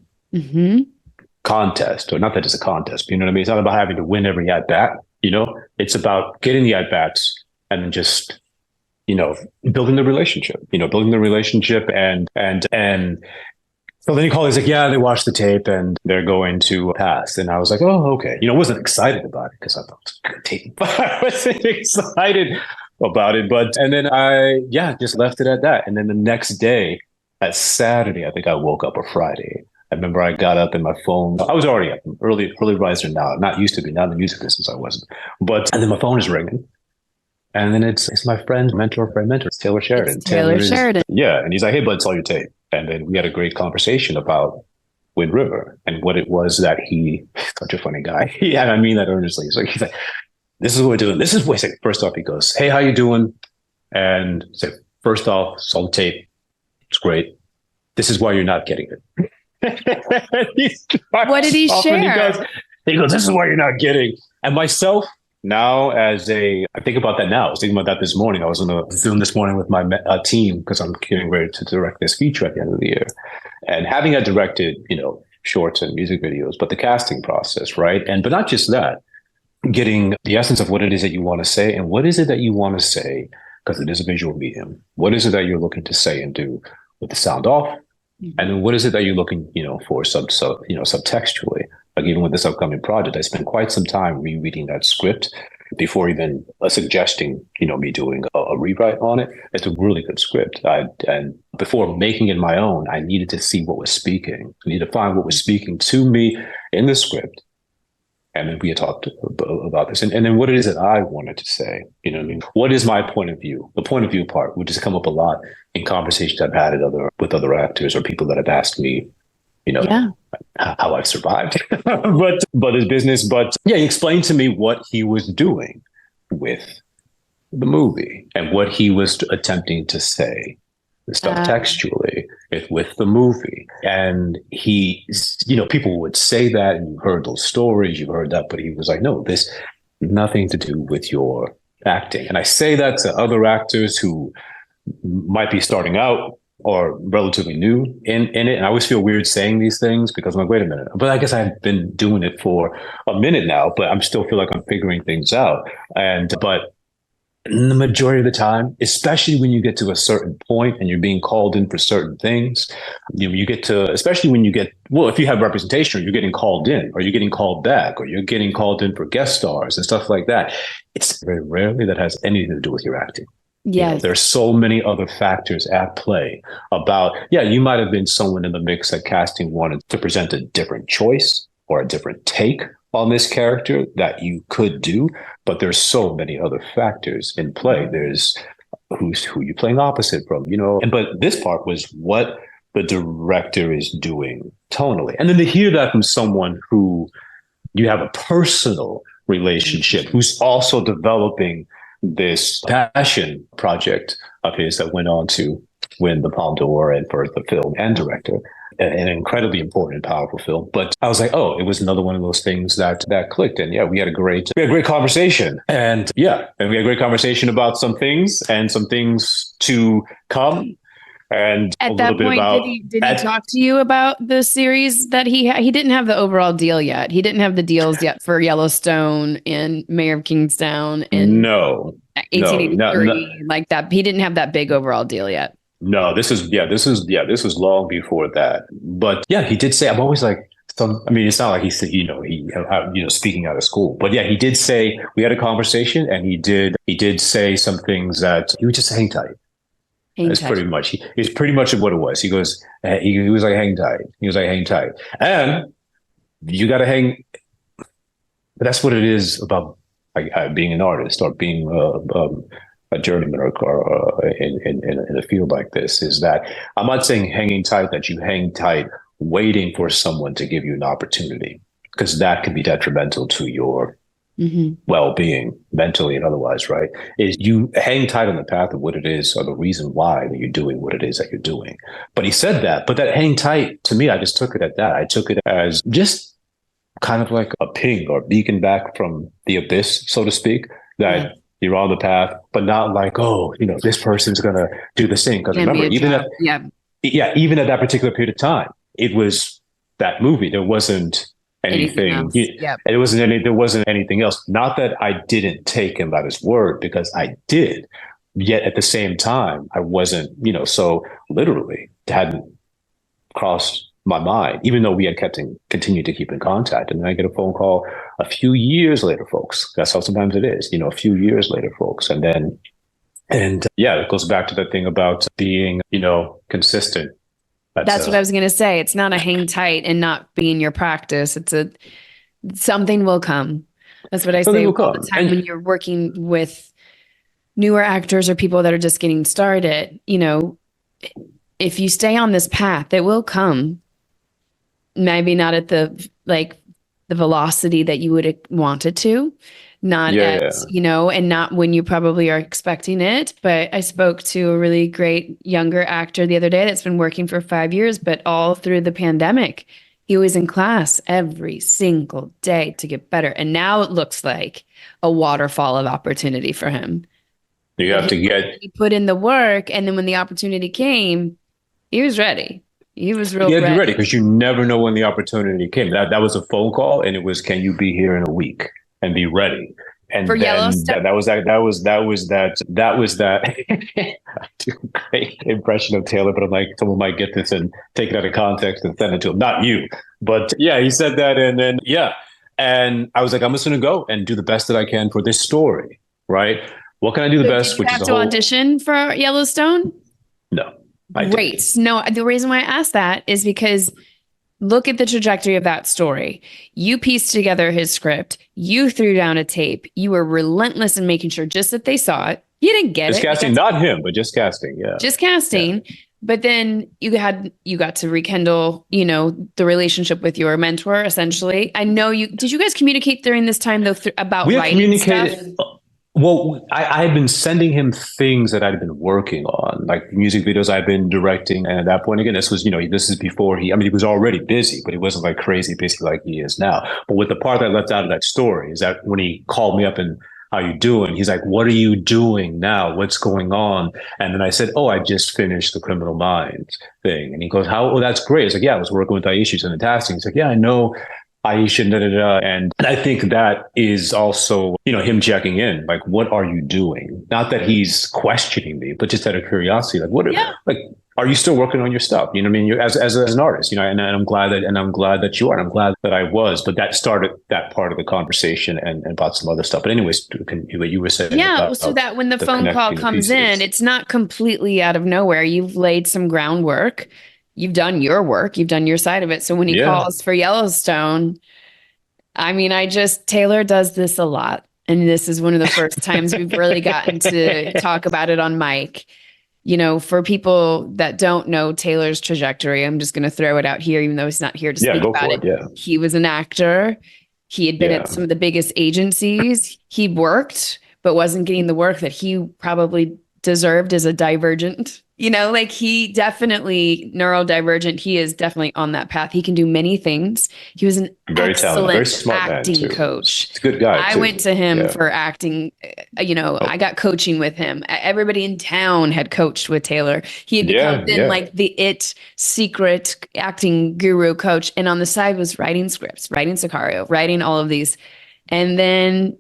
contest, or not that it's a contest, but you know what I mean? It's not about having to win every at bat. It's about getting the at bats and then just, building the relationship, and so then he called, he's like, yeah, they watched the tape and they're going to pass. And I was like, oh, okay. I wasn't excited about it because I thought it was a good tape, but I wasn't excited about it. And then I just left it at that. And then the next day, that Saturday, I think I woke up, or Friday, I remember I got up and my phone, I was already up, early riser now, not used to be, not in the music business I wasn't. And then my phone is ringing. And then it's my friend, mentor, it's Taylor Sheridan. Sheridan. Yeah. And he's like, hey, bud, saw your tape. And then we had a great conversation about Wind River and what it was that such a funny guy. I mean that earnestly. So he's like, this is what we're doing. This is what he's like. First off, he goes, hey, how you doing? And he said, first off, saw the tape. It's great. This is why you're not getting it. What did he share? He goes, this is why you're not getting. And myself, now I think about that now. I was thinking about that this morning. I was on a Zoom this morning with my team because I'm getting ready to direct this feature at the end of the year. And having directed, shorts and music videos, but the casting process, right? But not just that, getting the essence of what it is that you want to say and what is it that you want to say, because it is a visual medium. What is it that you're looking to say and do with the sound off? And then what is it that you're looking, for subtextually? Like even with this upcoming project, I spent quite some time rereading that script before even suggesting, me doing a rewrite on it. It's a really good script. And before making it my own, I needed to see what was speaking. I needed to find what was speaking to me in the script. And then we had talked about this. And then what is it I wanted to say? You know what I mean? What is my point of view? The point of view part would just come up a lot in conversations I've had with other actors or people that have asked me, how I've survived, but his business. But he explained to me what he was doing with the movie and what he was attempting to say subtextually with the movie. And people would say that, and you've heard those stories, you've heard that, but he was like, no, this nothing to do with your acting. And I say that to other actors who might be starting out or relatively new in it. And I always feel weird saying these things because I'm like, wait a minute. But I guess I've been doing it for a minute now, but I'm still feel like I'm figuring things out. But the majority of the time, especially when you get to a certain point and you're being called in for certain things, you get to, especially when if you have representation, or you're getting called in, or you're getting called back, or you're getting called in for guest stars and stuff like that. It's very rarely that has anything to do with your acting. Yes. There's so many other factors at play about, you might have been someone in the mix that casting wanted to present a different choice or a different take on this character that you could do, but there's so many other factors in play. There's who you're playing opposite from, but this part was what the director is doing tonally. And then to hear that from someone who you have a personal relationship, who's also developing this passion project of his that went on to win the Palme d'Or and for the film and director, an incredibly important and powerful film. But I was like, it was another one of those things that clicked. And we had a great conversation. And we had a great conversation about some things to come. And at that point, did he talk to you about the series that he didn't have the overall deal yet? He didn't have the deals yet for Yellowstone and Mayor of Kingstown and 1883 like that. He didn't have that big overall deal yet. No, this was long before that. But he did say, I'm always like some, I mean, it's not like he said, speaking out of school, but yeah, he did say, we had a conversation and he did say some things that he would just hang tight. Hang That's tight. pretty much, it's pretty much what it was. He goes, he was like, hang tight. He was like, hang tight. And you got to hang, but that's what it is about being an artist or being a journeyman or in a field like this, is that I'm not saying hanging tight, that you hang tight waiting for someone to give you an opportunity, because that can be detrimental to your well-being mentally and otherwise, right? Is you hang tight on the path of what it is or the reason why that you're doing what it is that you're doing. But he said that, but that hang tight, to me, I just took it at that. I took it as just kind of like a ping or beacon back from the abyss, so to speak, that you're on the path, but not like, oh, this person's going to do this thing. Because remember, even at that particular period of time, it was that movie. There wasn't anything. There wasn't anything else. Not that I didn't take him at his word, because I did. Yet at the same time, I wasn't, so literally it hadn't crossed my mind, even though we had continued to keep in contact. And then I get a phone call a few years later, folks. That's how sometimes it is, a few years later, folks. And it goes back to the thing about being, consistent. That's what I was going to say. It's not a hang tight and not being your practice. It's something will come. That's what I say all the time when you're working with newer actors or people that are just getting started. If you stay on this path, it will come. Maybe not at the velocity that you would want it to, not and not when you probably are expecting it. But I spoke to a really great younger actor the other day that's been working for 5 years, but all through the pandemic, he was in class every single day to get better. And now it looks like a waterfall of opportunity for him. You have he put in the work. And then when the opportunity came, he was ready. He was ready. Be ready, because you never know when the opportunity came. That was a phone call, and it was, can you be here in a week and be ready? And for Yellowstone, that was that. I do a great impression of Taylor, but I'm like, someone might get this and take it out of context and send it to him. Not you, but yeah, he said that, and then and I was like, I'm just going to go and do the best that I can for this story, right? What can I do the best? Did you have to audition for Yellowstone? No. Great. No, the reason why I asked that is because look at the trajectory of that story. You pieced together his script. You threw down a tape. You were relentless in making sure just that they saw it. You didn't get just it. Casting, not him, but just casting. Yeah. Just casting. Yeah. But then you got to rekindle, the relationship with your mentor, essentially. I know did you guys communicate during this time though about writing stuff? Well, I had been sending him things that I'd been working on, like music videos I'd been directing. And at that point, again, this was, this is before he was already busy, but he wasn't like crazy busy like he is now. But with the part that I left out of that story is that when he called me up and, how you doing? He's like, what are you doing now? What's going on? And then I said, oh, I just finished the Criminal Minds thing. And he goes, how? Oh, that's great. It's like, yeah, I was working with Alyshia in the tasking. He's like, yeah, I know. Aisha, and I think that is also, him checking in, like, what are you doing? Not that he's questioning me, but just out of curiosity, like, are you still working on your stuff? You know what I mean? You as an artist, and I'm glad that you are, and I'm glad that I was, but that started that part of the conversation and about some other stuff. But anyways, what you were saying. Yeah. So that when the phone call comes in, it's not completely out of nowhere. You've laid some groundwork. You've done your work. You've done your side of it. So when he calls for Yellowstone, Taylor does this a lot. And this is one of the first times we've really gotten to talk about it on mic. For people that don't know Taylor's trajectory, I'm just going to throw it out here, even though he's not here to speak about it. Yeah. He was an actor. He had been at some of the biggest agencies. He worked, but wasn't getting the work that he probably deserved as a divergent. He definitely neurodivergent. He is definitely on that path. He can do many things. He was an very excellent very smart acting coach. He's a good guy. I went to him for acting. I got coaching with him. Everybody in town had coached with Taylor. He had become like the secret acting guru coach. And on the side was writing scripts, writing Sicario, writing all of these. And then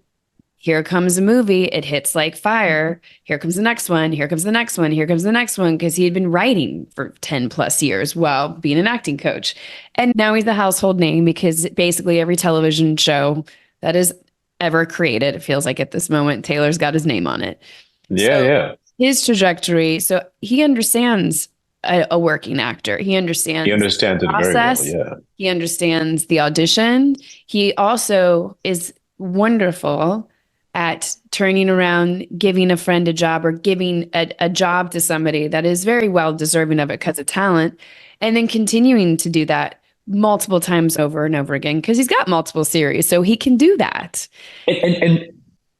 Here comes a movie. It hits like fire. Here comes the next one. Here comes the next one. Here comes the next one. Because he had been writing for 10 plus years while being an acting coach. And now he's a household name because basically every television show that is ever created, it feels like at this moment, Taylor's got his name on it. Yeah, So yeah. his trajectory. So he understands a working actor. He understands He understands it very well. Yeah. He understands the audition. He also is wonderful at turning around, giving a friend a job or giving a job to somebody that is very well deserving of it because of talent, and then continuing to do that multiple times over and over again because he's got multiple series, so he can do that. And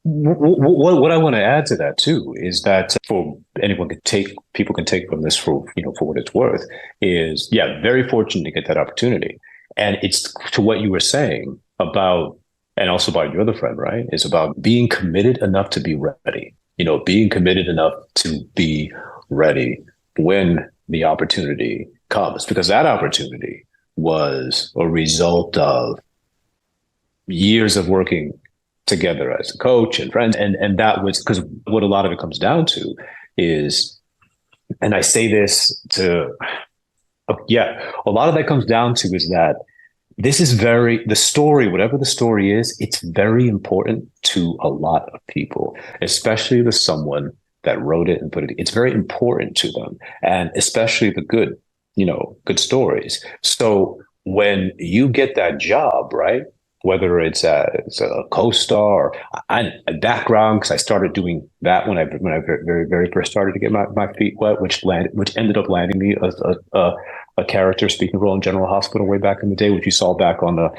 what I want to add to that too is that for people can take from this for what it's worth is, yeah, very fortunate to get that opportunity. And it's to what you were saying about, and also about your other friend, right? It's about being committed enough to be ready, being committed enough to be ready when the opportunity comes, because that opportunity was a result of years of working together as a coach and friends. And that was because what a lot of it comes down to is, and I say this to, a lot of that comes down to is that the story, whatever the story is, it's very important to a lot of people, especially the someone that wrote it and put it. It's very important to them, and especially the good stories. So when you get that job, right, whether it's as a co-star or a background, because I started doing that when I very, very first started to get my feet wet, which ended up landing me a character speaking role in General Hospital way back in the day, which you saw back on the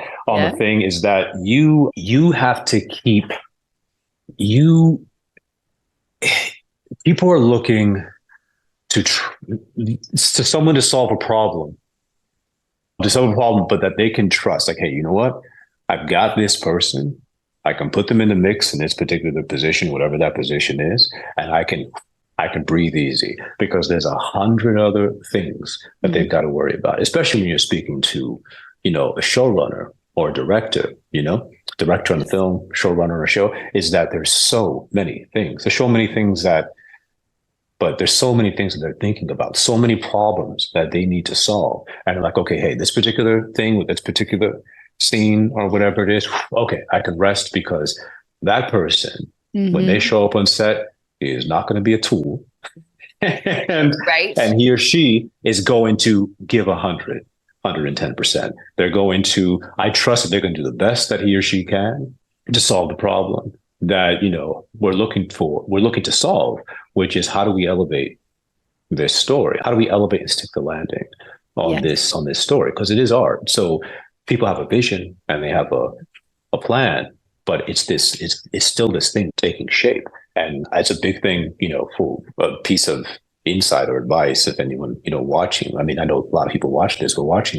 thing, is that you have to keep people are looking to someone to solve a problem, but that they can trust. Like, hey, you know what? I've got this person. I can put them in the mix in this particular position, whatever that position is, and I can breathe easy because there's 100 other things that they've got to worry about, especially when you're speaking to, a showrunner or a director, director on the film, showrunner on a show, is that there's so many things. There's so many things that they're thinking about, so many problems that they need to solve. And they're like, okay, hey, this particular thing with this particular scene or whatever it is, okay, I can rest because that person, when they show up on set, is not going to be a tool. and he or she is going to give 110%. They're going to, I trust that they're going to do the best that he or she can to solve the problem that, we're looking to solve, which is how do we elevate this story? How do we elevate and stick the landing on this story? Because it is art. So people have a vision and they have a plan, but it's still this thing taking shape. And it's a big thing, for a piece of insight or advice, if anyone, watching. I mean, I know a lot of people watching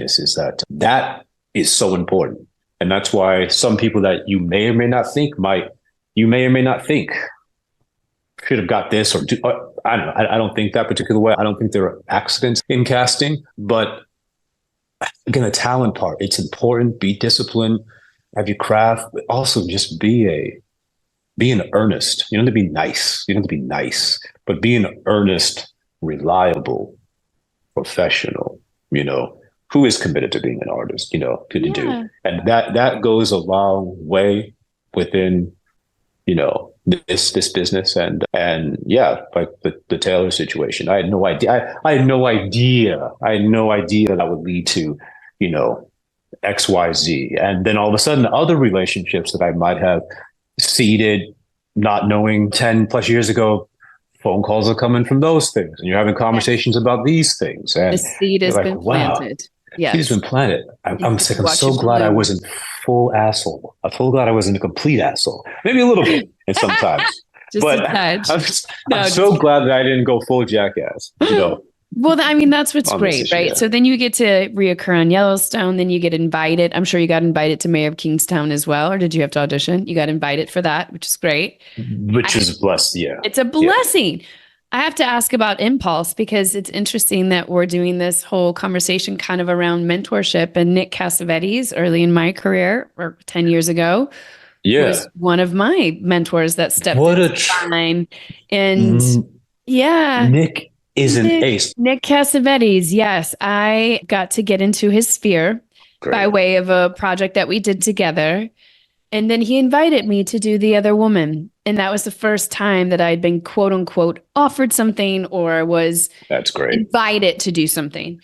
this, is that is so important. And that's why some people that you may or may not think should have got this or I don't know. I don't think that particular way. I don't think there are accidents in casting, but again, the talent part, it's important. Be disciplined, have your craft, but also just be an earnest. You don't have to be nice. You don't have to be nice, but be an earnest, reliable, professional, who is committed to being an artist, to do. And that goes a long way within, this business. And like the Taylor situation, I had no idea. I had no idea that would lead to, XYZ. And then all of a sudden other relationships that I might have seeded, not knowing 10 plus years ago, phone calls are coming from those things. And you're having conversations about these things. And the seed has been planted. Yeah, he's been planted. I'm so glad I wasn't full asshole. I'm so glad I wasn't a complete asshole. Maybe a little bit, and sometimes. But I'm so glad that I didn't go full jackass. Well, I mean, that's what's great, right? Yeah. So then you get to reoccur on Yellowstone. Then you get invited. I'm sure you got invited to Mayor of Kingstown as well, or did you have to audition? You got invited for that, which is great. Which is blessed, yeah. It's a blessing. Yeah. I have to ask about Impulse because it's interesting that we're doing this whole conversation kind of around mentorship. And Nick Cassavetes, early in my career, or 10 years ago, Yeah. was one of my mentors that stepped What into a the line. And yeah, Nick is an ace. Nick Cassavetes. Yes, I got to get into his sphere by Great. way of a project that we did together. And then he invited me to do The Other Woman. And that was the first time that I'd been quote unquote offered something or was That's great. invited to do something.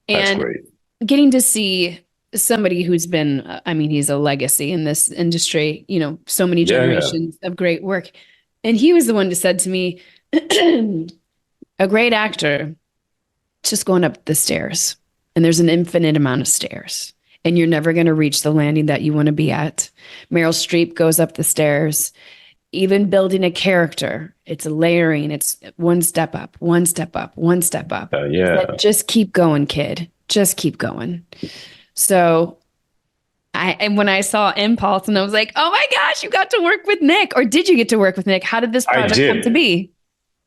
That's And great. getting to see somebody who's been, I mean, he's a legacy in this industry, you know, so many Yeah, yeah. generations of great work. And he was the one that said to me, a great actor, just going up the stairs, and there's an infinite amount of stairs, and you're never going to reach the landing that you want to be at. Meryl Streep goes up the stairs. Even building a character, it's a layering. It's one step up, one step up, one step up. Yeah. But just keep going, kid. Just keep going. So and when I saw Impulse and I was like, oh my gosh, you got to work with Nick. Or did you get to work with Nick? How did this project come to be?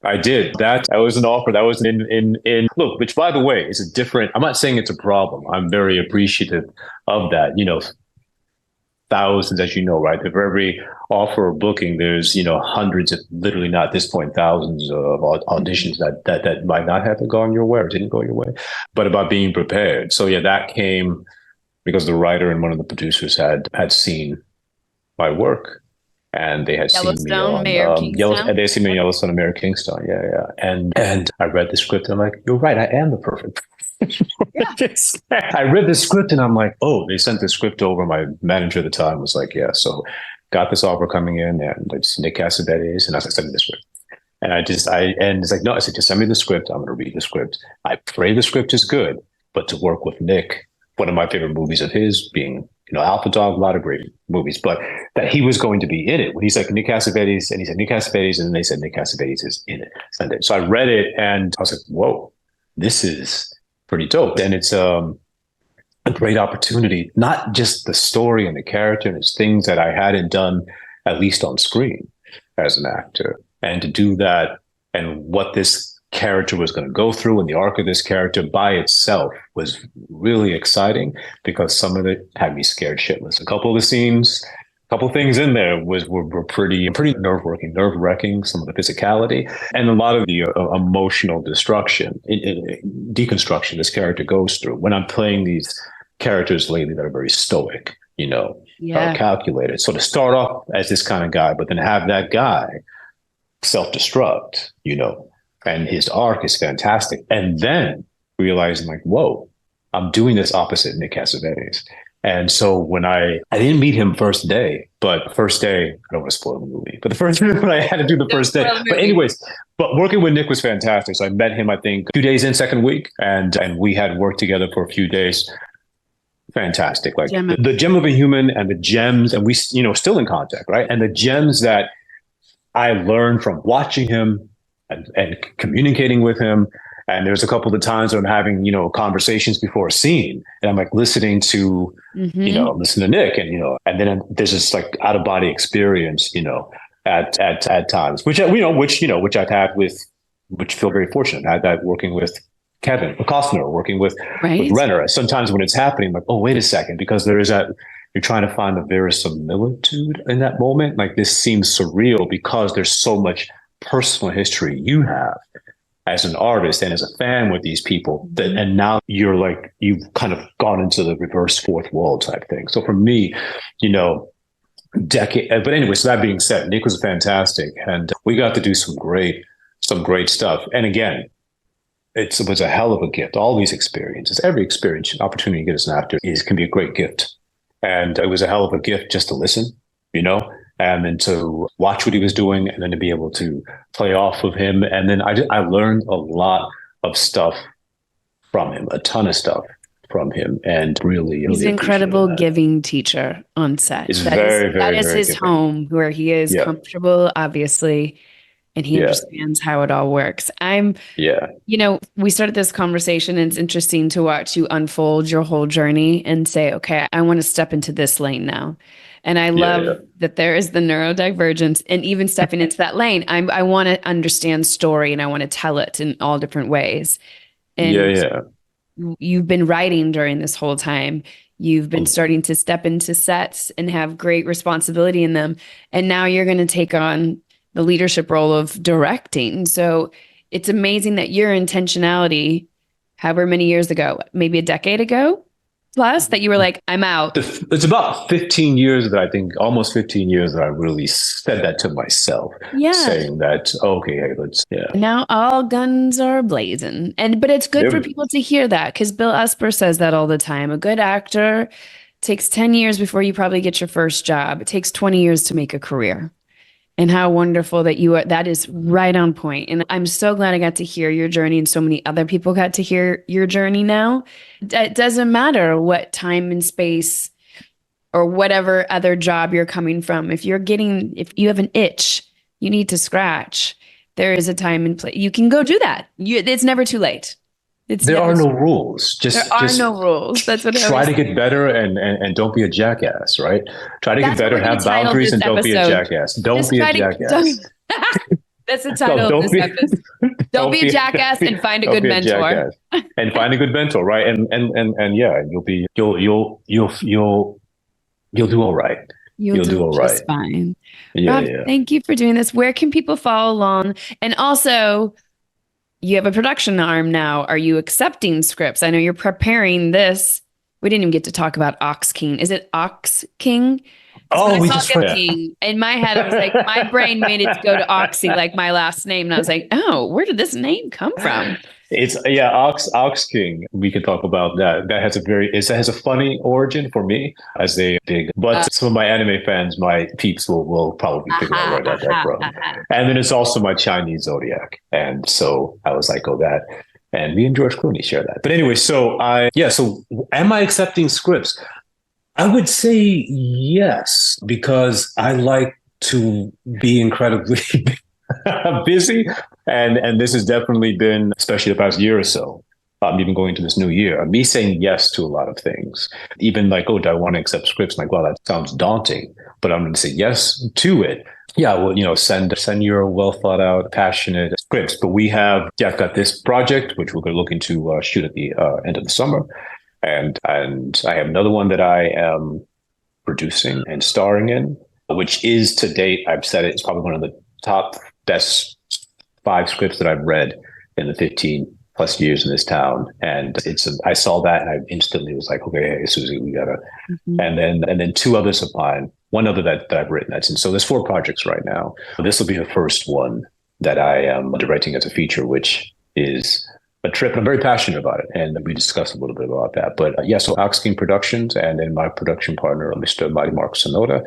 I did. That was an offer. That was in look, which by the way is a different. I'm not saying it's a problem. I'm very appreciative of that. You know, thousands, as you know, right? For every offer or booking, there's hundreds, literally not at this point, thousands of auditions that might not have gone your way or didn't go your way. But about being prepared. So yeah, that came because the writer and one of the producers had seen my work. And they had seen me on Yellowstone. They seen me on Yellowstone, Mayor of Kingstown. Yeah. And I read the script and I'm like, you're right, I am the perfect. I read the script and I'm like, oh, they sent the script over. My manager at the time was like, yeah. So got this offer coming in, and it's Nick Cassavetes, and I was like, send me the script. And and it's like, no, I said, just send me the script. I'm going to read the script. I pray the script is good, but to work with Nick, one of my favorite movies of his being, Alpha Dog, a lot of great movies, but that he was going to be in it. When he's like Nick Cassavetes, and he said Nick Cassavetes, and then they said Nick Cassavetes is in it. So I read it and I was like, whoa, this is pretty dope. And it's a great opportunity, not just the story and the character, and it's things that I hadn't done, at least on screen as an actor. And to do that and what this character was going to go through and the arc of this character by itself was really exciting, because some of it had me scared shitless. A couple of the scenes, a couple of things in there were pretty nerve-wracking, some of the physicality and a lot of the emotional destruction, deconstruction this character goes through. When I'm playing these characters lately that are very stoic, calculated. So to start off as this kind of guy, but then have that guy self-destruct, and his arc is fantastic. And then realizing like, whoa, I'm doing this opposite Nick Cassavetes. And so when I didn't meet him first day, but first day, I don't want to spoil the movie, but the first when I had to do the first day. But anyways, but working with Nick was fantastic. So I met him, I think 2 days in, second week. And we had worked together for a few days. Fantastic. Like the gem of a human and the gems, and we, still in contact, right? And the gems that I learned from watching him and communicating with him. And there's a couple of times when I'm having, conversations before a scene, and I'm like listening to, listen to Nick, and then there's this like out of body experience, at times, which I've had which feel very fortunate. I had that working with Kevin Costner, working with Renner. Sometimes when it's happening, I'm like, oh, wait a second, because there is that, you're trying to find the verisimilitude in that moment. Like this seems surreal because there's so much personal history you have as an artist and as a fan with these people and now you're like, you've kind of gone into the reverse fourth wall type thing. So for me, but anyway, so that being said, Nick was fantastic and we got to do some great stuff. And again, it was a hell of a gift. All these experiences, every experience, opportunity to get as an actor can be a great gift. And it was a hell of a gift just to listen, and then to watch what he was doing, and then to be able to play off of him. And then I learned a lot of stuff from him, a ton of stuff from him, and really he's an incredible giving teacher on set. That is his home, where he is comfortable, obviously, and he understands how it all works. We started this conversation, and it's interesting to watch you unfold your whole journey and say, okay, I want to step into this lane now. And I love that there is the neurodivergence, and even stepping into that lane, I want to understand story and I want to tell it in all different ways. And you've been writing during this whole time. You've been starting to step into sets and have great responsibility in them. And now you're going to take on the leadership role of directing. So it's amazing that your intentionality, however many years ago, maybe a decade ago plus, that you were like, I'm out. It's about 15 years that I think, almost 15 years that I really said that to myself. Yeah. Saying that, okay, hey, let's, yeah. Now all guns are blazing. But it's good for people to hear that, because Bill Esper says that all the time. A good actor takes 10 years before you probably get your first job. It takes 20 years to make a career. And how wonderful that you are. That is right on point. And I'm so glad I got to hear your journey, and so many other people got to hear your journey now. It doesn't matter what time and space or whatever other job you're coming from. If you have an itch you need to scratch, there is a time and place. You can go do that. It's never too late. There are no rules. There are no rules. That's what try to get better and don't be a jackass, right? Try to get better, have boundaries, and don't be a jackass. Don't be a jackass. That's the title of this episode. Don't be a jackass and find a good mentor. And find a good mentor, right? And yeah, you'll do all right. You'll do all right. Fine. Rob, thank you for doing this. Where can people follow along? And also, you have a production arm now. Are you accepting scripts? I know you're preparing this. We didn't even get to talk about Ochse King. Is it Ochse King? Oh, we just King. In my head, I was like, my brain made it go to Ochse, like my last name. And I was like, oh, where did this name come from? It's Ochse King. We could talk about that. That has a funny origin for me as but some of my anime fans, my peeps will probably figure out where that from. And then it's also my Chinese zodiac. And so I was like, oh, that. And me and George Clooney share that. But anyway, so am I accepting scripts? I would say yes, because I like to be incredibly busy. And this has definitely been, especially the past year or so, even going into this new year, me saying yes to a lot of things. Even like, oh, do I want to accept scripts? I'm like, well, that sounds daunting, but I'm going to say yes to it. Yeah, well, send your well thought out, passionate scripts. But I've got this project, which we're going to look into shoot at the end of the summer. And I have another one that I am producing and starring in, which is to date, I've said it's probably one of the top best 5 scripts that I've read in the 15 plus years in this town. And I saw that and I instantly was like, okay, hey, Susie, we gotta, and then 2 others of mine, one other that I've written. So there's 4 projects right now. This will be the first one that I am directing as a feature, which is a trip. I'm very passionate about it. And we discussed a little bit about that, but so Ochse King Productions, and then my production partner, Mr. Mighty Mark Sonoda,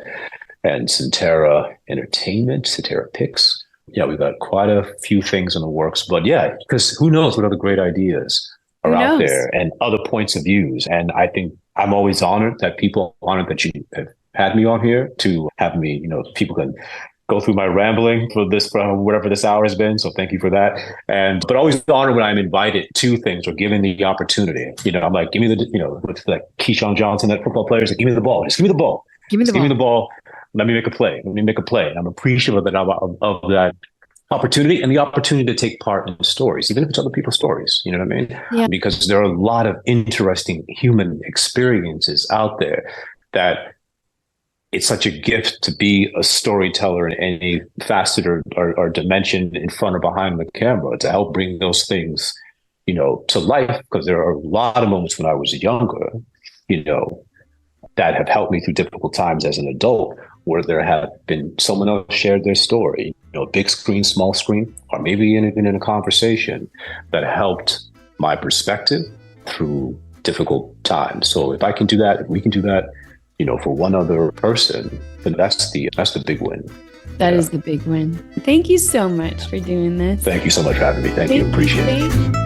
and Centera Entertainment, Centera Picks. Yeah, we've got quite a few things in the works, but because who knows what other great ideas are out there and other points of views. And I think I'm always honored that you have had me on here to have me, people can go through my rambling for whatever this hour has been. So thank you for that. But always honored when I'm invited to things or given the opportunity. I'm like, give me with like Keyshawn Johnson, that football player, like, give me the ball. Just give me the ball. Give me the ball. Let me make a play. And I'm appreciative of that opportunity and the opportunity to take part in stories, even if it's other people's stories. You know what I mean? Yeah. Because there are a lot of interesting human experiences out there that it's such a gift to be a storyteller in any facet or dimension in front or behind the camera, to help bring those things, to life. Because there are a lot of moments when I was younger, that have helped me through difficult times as an adult, where there have been someone else shared their story, big screen, small screen, or maybe even in a conversation that helped my perspective through difficult times. So if I can do that, if we can do that, for one other person, then that's the big win. That is the big win. Thank you so much for doing this. Thank you so much for having me. Thank you. Appreciate it.